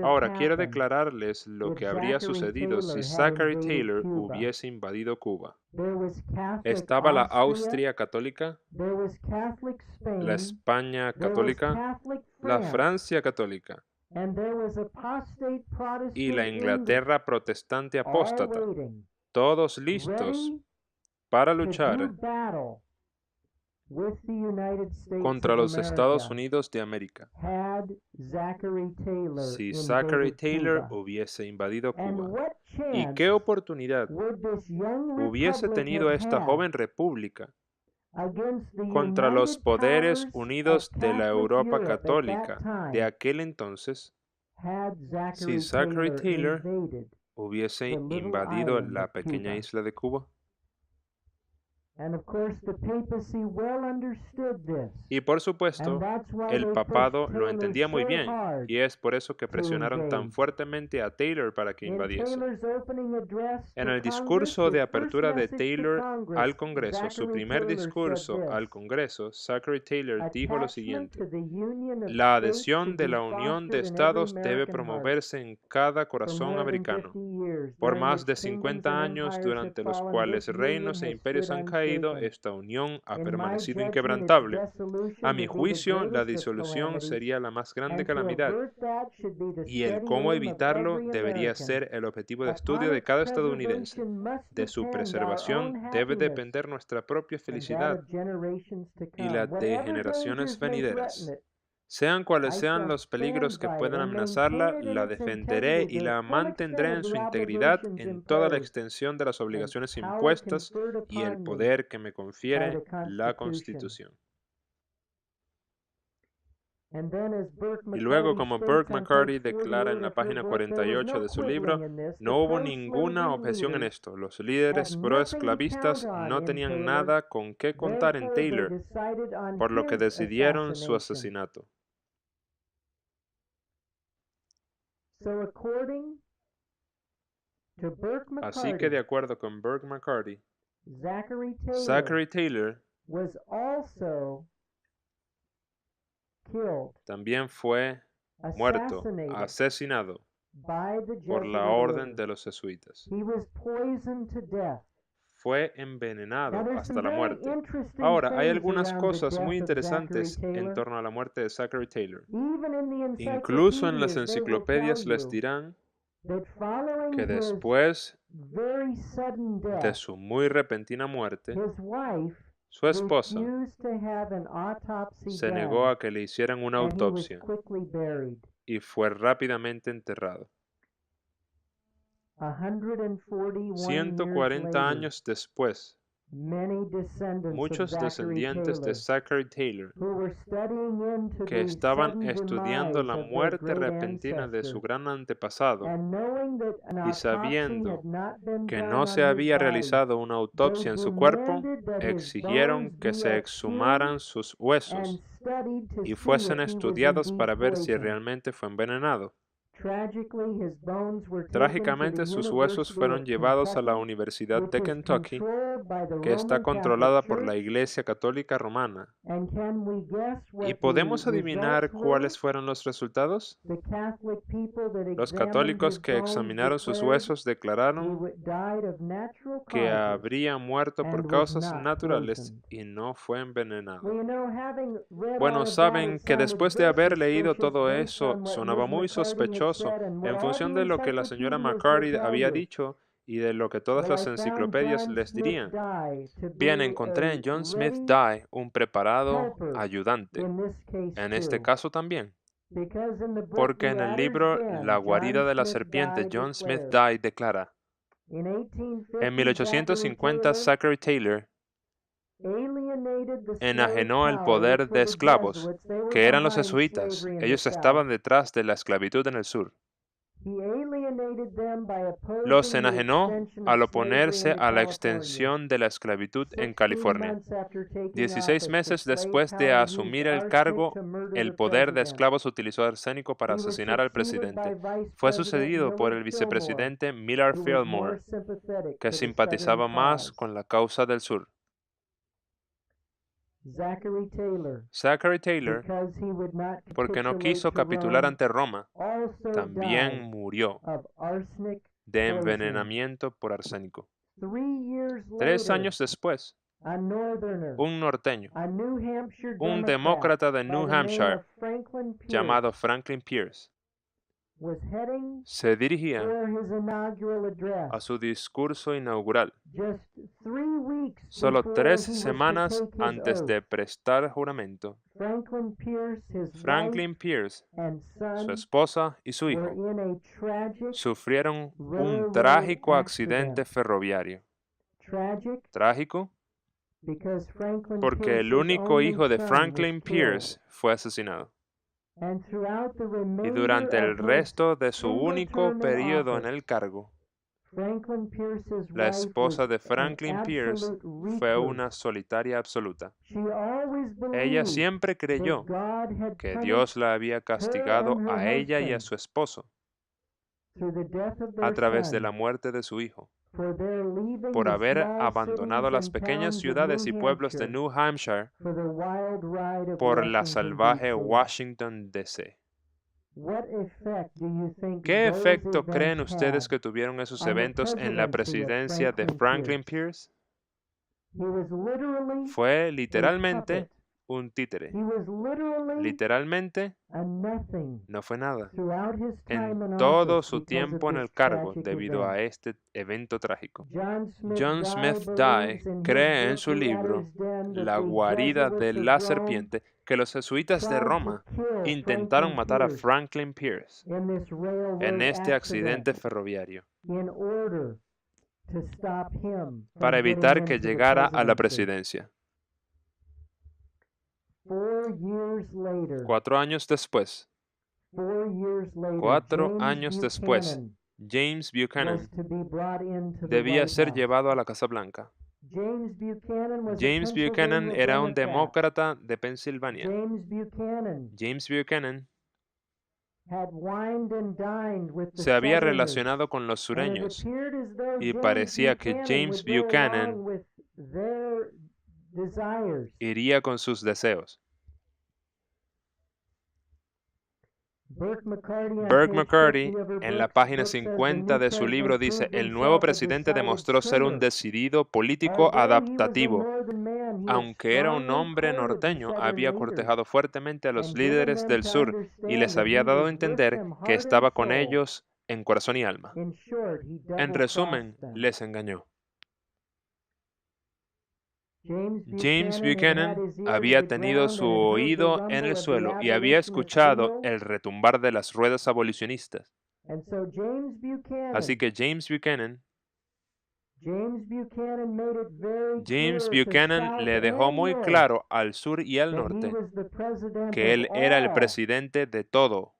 Ahora quiero declararles lo que habría sucedido si Zachary Taylor hubiese invadido Cuba. Estaba la Austria católica, la España católica, la Francia católica y la Inglaterra protestante apóstata, todos listos para luchar contra los Estados Unidos de América si Zachary Taylor hubiese invadido Cuba. ¿Y qué oportunidad hubiese tenido esta joven república contra los poderes unidos de la Europa católica de aquel entonces si Zachary Taylor hubiese invadido la pequeña isla de Cuba? Y por supuesto, el papado lo entendía muy bien, y es por eso que presionaron tan fuertemente a Taylor para que invadiese. En el discurso de apertura de Taylor al Congreso, su primer discurso al Congreso, Zachary Taylor dijo lo siguiente: la adhesión de la Unión de Estados debe promoverse en cada corazón americano. Por más de 50 años, durante los cuales reinos e imperios han caído, caído, esta unión ha permanecido inquebrantable. A mi juicio, la disolución sería la más grande calamidad, y el cómo evitarlo debería ser el objetivo de estudio de cada estadounidense. De su preservación debe depender nuestra propia felicidad y la de generaciones venideras. Sean cuales sean los peligros que puedan amenazarla, la defenderé y la mantendré en su integridad en toda la extensión de las obligaciones impuestas y el poder que me confiere la Constitución. Y luego, como Burke McCarty declara en la página 48 de su libro, no hubo ninguna objeción en esto. Los líderes proesclavistas no tenían nada con qué contar en Taylor, por lo que decidieron su asesinato. Así que de acuerdo con Burke McCarty, Zachary Taylor también fue muerto, asesinado por la orden de los jesuitas. Fue envenenado hasta la muerte. Ahora, hay algunas cosas muy interesantes en torno a la muerte de Zachary Taylor. Incluso en las enciclopedias les dirán que después de su muy repentina muerte, su esposa se negó a que le hicieran una autopsia y fue rápidamente enterrado. 140 años después, muchos descendientes de Zachary Taylor que estaban estudiando la muerte repentina de su gran antepasado y sabiendo que no se había realizado una autopsia en su cuerpo, exigieron que se exhumaran sus huesos y fuesen estudiados para ver si realmente fue envenenado. Trágicamente, sus huesos fueron llevados a la Universidad de Kentucky, que está controlada por la Iglesia Católica Romana. ¿Y podemos adivinar cuáles fueron los resultados? Los católicos que examinaron sus huesos declararon que habría muerto por causas naturales y no fue envenenado. Bueno, saben que después de haber leído todo eso, sonaba muy sospechoso en función de lo que la señora McCarty había dicho y de lo que todas las enciclopedias les dirían. Bien, encontré en John Smith Dye un preparado ayudante. En este caso también. Porque en el libro La guarida de la serpiente, John Smith Dye declara: en 1850, Zachary Taylor enajenó el poder de esclavos, que eran los jesuitas. Ellos estaban detrás de la esclavitud en el sur. Los enajenó al oponerse a la extensión de la esclavitud en California. 16 meses después de asumir el cargo, el poder de esclavos utilizó arsénico para asesinar al presidente. Fue sucedido por el vicepresidente Millard Fillmore, que simpatizaba más con la causa del sur. Zachary Taylor, porque no quiso capitular ante Roma, también murió de envenenamiento por arsénico. 3 años después, un norteño, un demócrata de New Hampshire, llamado Franklin Pierce, se dirigía a su discurso inaugural solo 3 semanas antes de prestar juramento. Franklin Pierce, su esposa y su hijo sufrieron un trágico accidente ferroviario. Trágico porque el único hijo de Franklin Pierce fue asesinado. Y durante el resto de su único periodo en el cargo, la esposa de Franklin Pierce fue una solitaria absoluta. Ella siempre creyó que Dios la había castigado a ella y a su esposo a través de la muerte de su hijo, por haber abandonado las pequeñas ciudades y pueblos de New Hampshire por la salvaje Washington, D.C. ¿Qué efecto creen ustedes que tuvieron esos eventos en la presidencia de Franklin Pierce? Fue literalmente un títere. Literalmente no fue nada en todo su tiempo en el cargo debido a este evento trágico. John Smith Dye cree en su libro La guarida de la serpiente que los jesuitas de Roma intentaron matar a Franklin Pierce en este accidente ferroviario para evitar que llegara a la presidencia. 4 años después, James Buchanan debía ser llevado a la Casa Blanca. James Buchanan era un demócrata de Pensilvania. James Buchanan se había relacionado con los sureños y parecía que James Buchanan iría con sus deseos. Burke McCarty, en la página 50 de su libro, dice: el nuevo presidente demostró ser un decidido político adaptativo. Aunque era un hombre norteño, había cortejado fuertemente a los líderes del sur y les había dado a entender que estaba con ellos en corazón y alma. En resumen, les engañó. James Buchanan había tenido su oído en el suelo y había escuchado el retumbar de las ruedas abolicionistas. Así que James Buchanan le dejó muy claro al sur y al norte que él era el presidente de todo.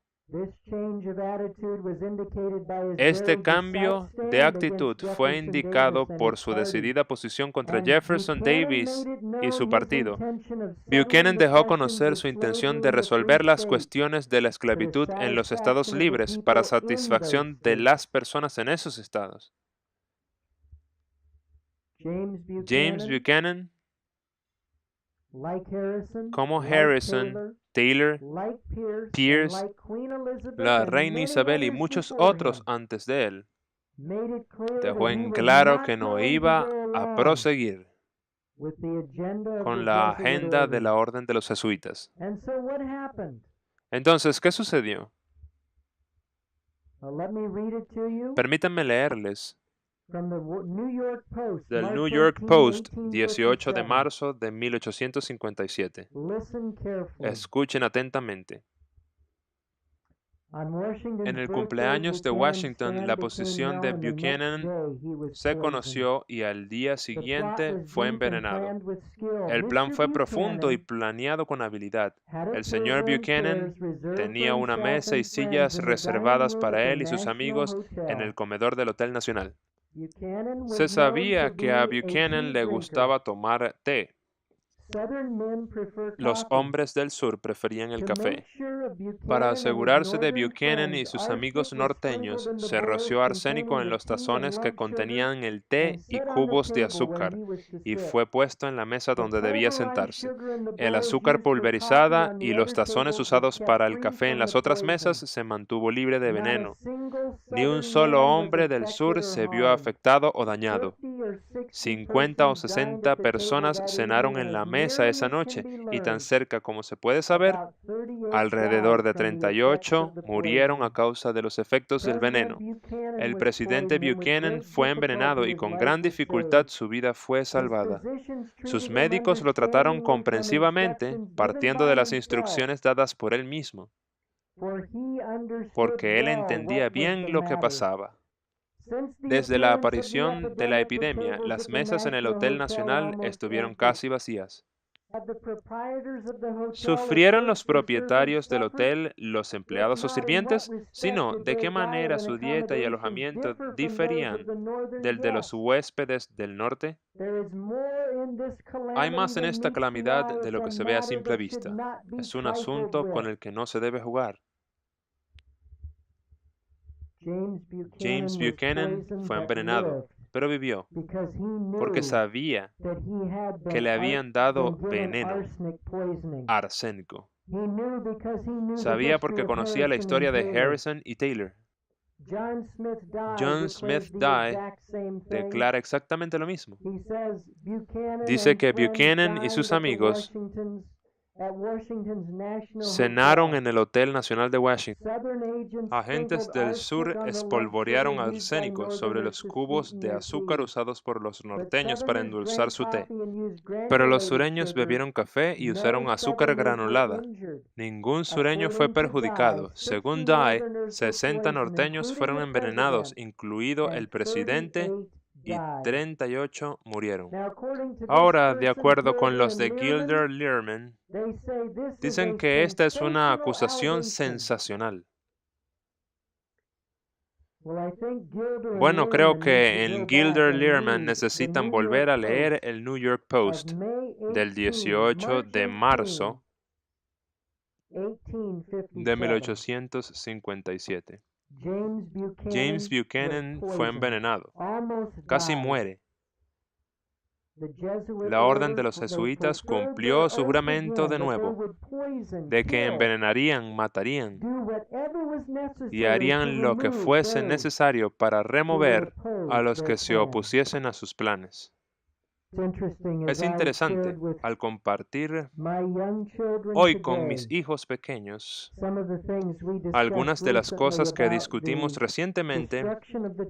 Este cambio de actitud fue indicado por su decidida posición contra Jefferson Davis y su partido. Buchanan dejó conocer su intención de resolver las cuestiones de la esclavitud en los estados libres para satisfacción de las personas en esos estados. James Buchanan, como Harrison, Taylor, Pierce, la reina Isabel y muchos otros antes de él, dejó en claro que no iba a proseguir con la agenda de la orden de los jesuitas. Entonces, ¿qué sucedió? Permítanme leerles del New York Post, 18 de marzo de 1857. Escuchen atentamente. En el cumpleaños de Washington, la posición de Buchanan se conoció y al día siguiente fue envenenado. El plan fue profundo y planeado con habilidad. El señor Buchanan tenía una mesa y sillas reservadas para él y sus amigos en el comedor del Hotel Nacional. Se sabía que a Buchanan le gustaba tomar té. Los hombres del sur preferían el café. Para asegurarse de Buchanan y sus amigos norteños, se roció arsénico en los tazones que contenían el té y cubos de azúcar, y fue puesto en la mesa donde debía sentarse. El azúcar pulverizada y los tazones usados para el café en las otras mesas se mantuvo libre de veneno. Ni un solo hombre del sur se vio afectado o dañado. 50 o 60 personas cenaron en la mesa esa noche y tan cerca como se puede saber, alrededor de 38 murieron a causa de los efectos del veneno. El presidente Buchanan fue envenenado y con gran dificultad su vida fue salvada. Sus médicos lo trataron comprensivamente, partiendo de las instrucciones dadas por él mismo, porque él entendía bien lo que pasaba. Desde la aparición de la epidemia, las mesas en el Hotel Nacional estuvieron casi vacías. ¿Sufrieron los propietarios del hotel, los empleados o sirvientes? Si no, ¿de qué manera su dieta y alojamiento diferían del de los huéspedes del norte? Hay más en esta calamidad de lo que se ve a simple vista. Es un asunto con el que no se debe jugar. James Buchanan fue envenenado, pero vivió, porque sabía que le habían dado veneno, arsénico. Sabía porque conocía la historia de Harrison y Taylor. John Smith Dye declara exactamente lo mismo. Dice que Buchanan y sus amigos cenaron en el Hotel Nacional de Washington. Agentes del sur espolvorearon arsénico sobre los cubos de azúcar usados por los norteños para endulzar su té. Pero los sureños bebieron café y usaron azúcar granulada. Ningún sureño fue perjudicado. Según Dye, 60 norteños fueron envenenados, incluido el presidente, y 38 murieron. Ahora, de acuerdo con los de Gilder Lehrman, dicen que esta es una acusación sensacional. Bueno, creo que en Gilder Lehrman necesitan volver a leer el New York Post del 18 de marzo de 1857. James Buchanan fue envenenado. Casi muere. La orden de los jesuitas cumplió su juramento de nuevo, de que envenenarían, matarían y harían lo que fuese necesario para remover a los que se opusiesen a sus planes. Es interesante, al compartir hoy con mis hijos pequeños algunas de las cosas que discutimos recientemente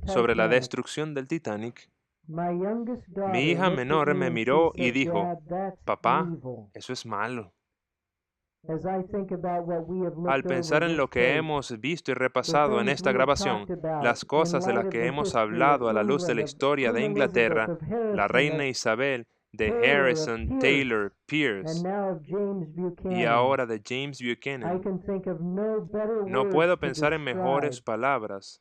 sobre la destrucción del Titanic, mi hija menor me miró y dijo, «Papá, eso es malo». Al pensar en lo que hemos visto y repasado en esta grabación, las cosas de las que hemos hablado a la luz de la historia de Inglaterra, la reina Isabel, de Harrison, Taylor, Pierce y ahora de James Buchanan, no puedo pensar en mejores palabras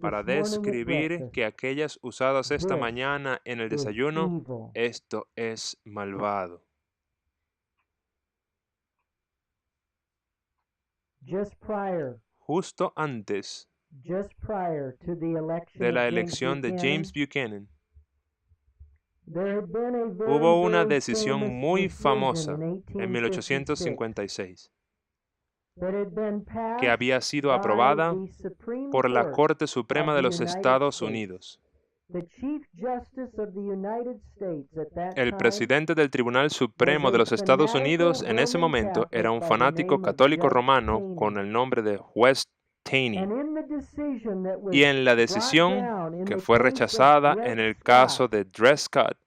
para describir que aquellas usadas esta mañana en el desayuno. Esto es malvado. Justo antes de la elección de James Buchanan, hubo una decisión muy famosa en 1856 que había sido aprobada por la Corte Suprema de los Estados Unidos. El presidente del Tribunal Supremo de los Estados Unidos en ese momento era un fanático católico romano con el nombre de Juez Taney. Y en la decisión que fue rechazada en el caso de Dred Scott,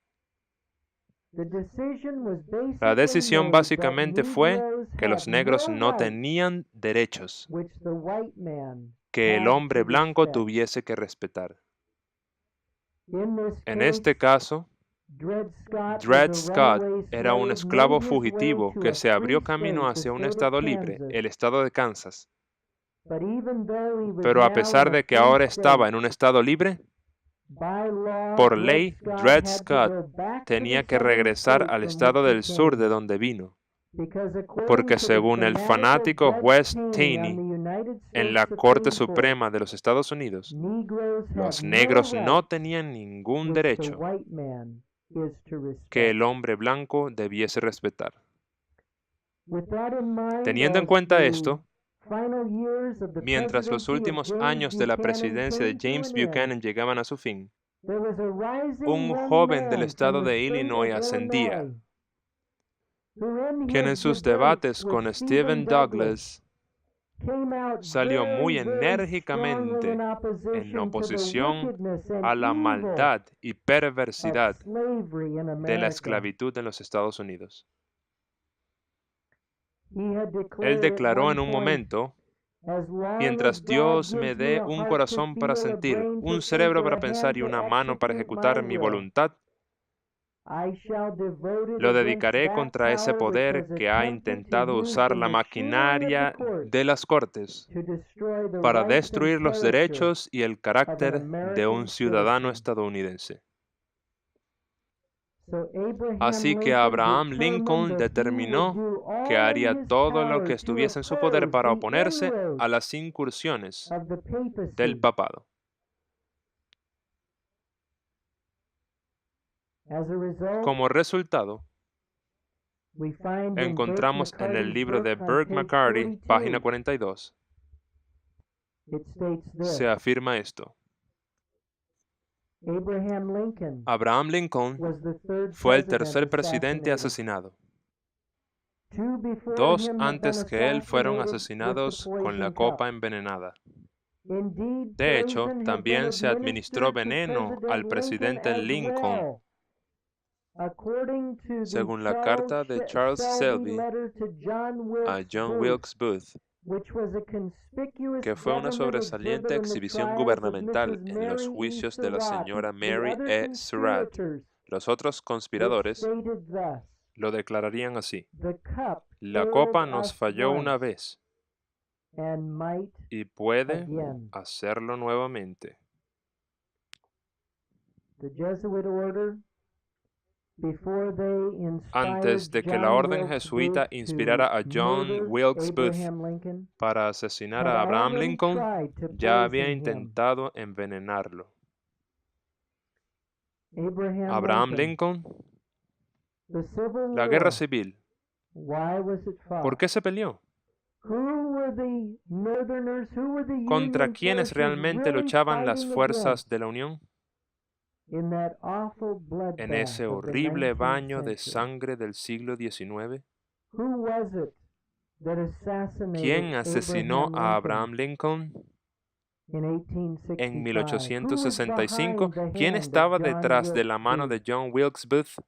la decisión básicamente fue que los negros no tenían derechos que el hombre blanco tuviese que respetar. En este caso, Dred Scott era un esclavo fugitivo que se abrió camino hacia un estado libre, el estado de Kansas. Pero a pesar de que ahora estaba en un estado libre, por ley, Dred Scott tenía que regresar al estado del sur de donde vino, porque según el fanático juez Taney, en la Corte Suprema de los Estados Unidos, los negros no tenían ningún derecho que el hombre blanco debiese respetar. Teniendo en cuenta esto, mientras los últimos años de la presidencia de James Buchanan llegaban a su fin, un joven del estado de Illinois ascendía, quien en sus debates con Stephen Douglas salió muy enérgicamente en oposición a la maldad y perversidad de la esclavitud en los Estados Unidos. Él declaró en un momento: mientras Dios me dé un corazón para sentir, un cerebro para pensar y una mano para ejecutar mi voluntad, lo dedicaré contra ese poder que ha intentado usar la maquinaria de las cortes para destruir los derechos y el carácter de un ciudadano estadounidense. Así que Abraham Lincoln determinó que haría todo lo que estuviese en su poder para oponerse a las incursiones del papado. Como resultado, encontramos en el libro de Burke McCarty, página 42, It states this. se afirma esto. Abraham Lincoln Abraham Lincoln was the third fue el president tercer presidente assassinated. asesinado. Two before Dos him had been antes que él fueron assassinated with the asesinados con la poison copa cup. envenenada. Indeed, De hecho, poison had been también se administró administered to veneno al President presidente Lincoln as Lincoln, well. According to the según la carta de Charles Selby letter to John a Wilkes John Booth, Wilkes Booth, which was a conspicuous que fue una government sobresaliente exhibit in the exhibición trials of gubernamental Mrs. en los Mary E. juicios de la Surratt. señora The Mary other E. Surratt. conspirators, Los otros it conspiradores stated thus, lo declararían así: the cup la failed copa nos us falló una once vez and might y puede again. hacerlo nuevamente. The Jesuit order, before they inspired Antes de que la John orden Wilkes jesuita Booth inspirara a to John murder Wilkes Booth Abraham Lincoln, para asesinar had a Abraham already Lincoln, tried to ya había poison him. intentado envenenarlo. Abraham Lincoln, the Civil la guerra War, civil, why was it fought? ¿por qué se peleó? Who were the Northerners, who were the ¿Contra Union quiénes forces realmente really luchaban las fighting fuerzas against de la Unión? in that awful En bloodbath ese of the horrible 19th baño de century? sangre del siglo XIX, Who was it that assassinated ¿quién asesinó a Abraham Abraham Lincoln in en 1865? Who was 1865? behind the ¿Quién hand estaba of John detrás de la Wilkes mano Booth? de John Wilkes Booth?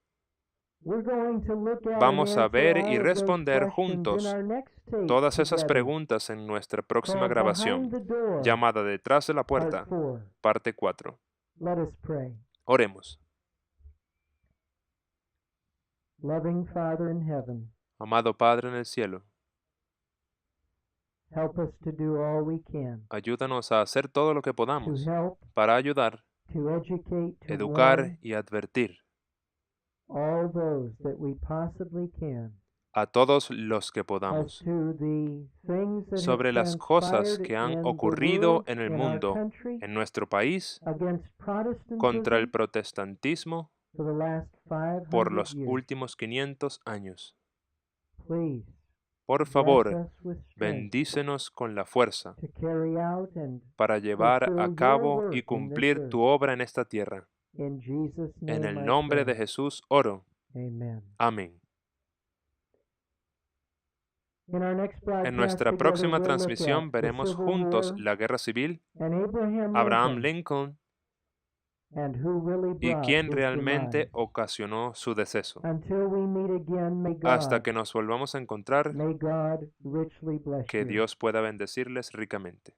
We're going to look at Vamos and a answer ver all y of those responder questions in juntos our next tape todas esas together, preguntas en nuestra próxima called grabación, Behind the Door, llamada Detrás de la Part Puerta, 4. parte 4. Let us pray. Oremos. Loving Father in heaven, Amado Padre en el cielo, help us to do all we can ayúdanos a hacer todo lo que to podamos help, para ayudar, to educate, to educar warn y advertir all those that we possibly can a todos los que as podamos to the things that sobre have las cosas transpired que han in the ocurrido world, en el in our mundo, country, en nuestro país, against contra el Protestantism protestantismo for the last por 500 los years. últimos 500 años. Please, Por bless favor, us with strength bendícenos con la fuerza to carry out and para llevar fulfill a your cabo work y in this cumplir earth. tu obra en esta tierra. In Jesus' En name el I nombre de pray. Jesús oro. Amen. Amén. In our next broadcast En nuestra together, próxima we'll look transmisión at the veremos Civil juntos War la guerra civil, and Abraham Lincoln and who really y brought quién his realmente demise. ocasionó su deceso. Until we meet again, Hasta que nos volvamos a encontrar, may God richly bless que you. Dios pueda bendecirles ricamente.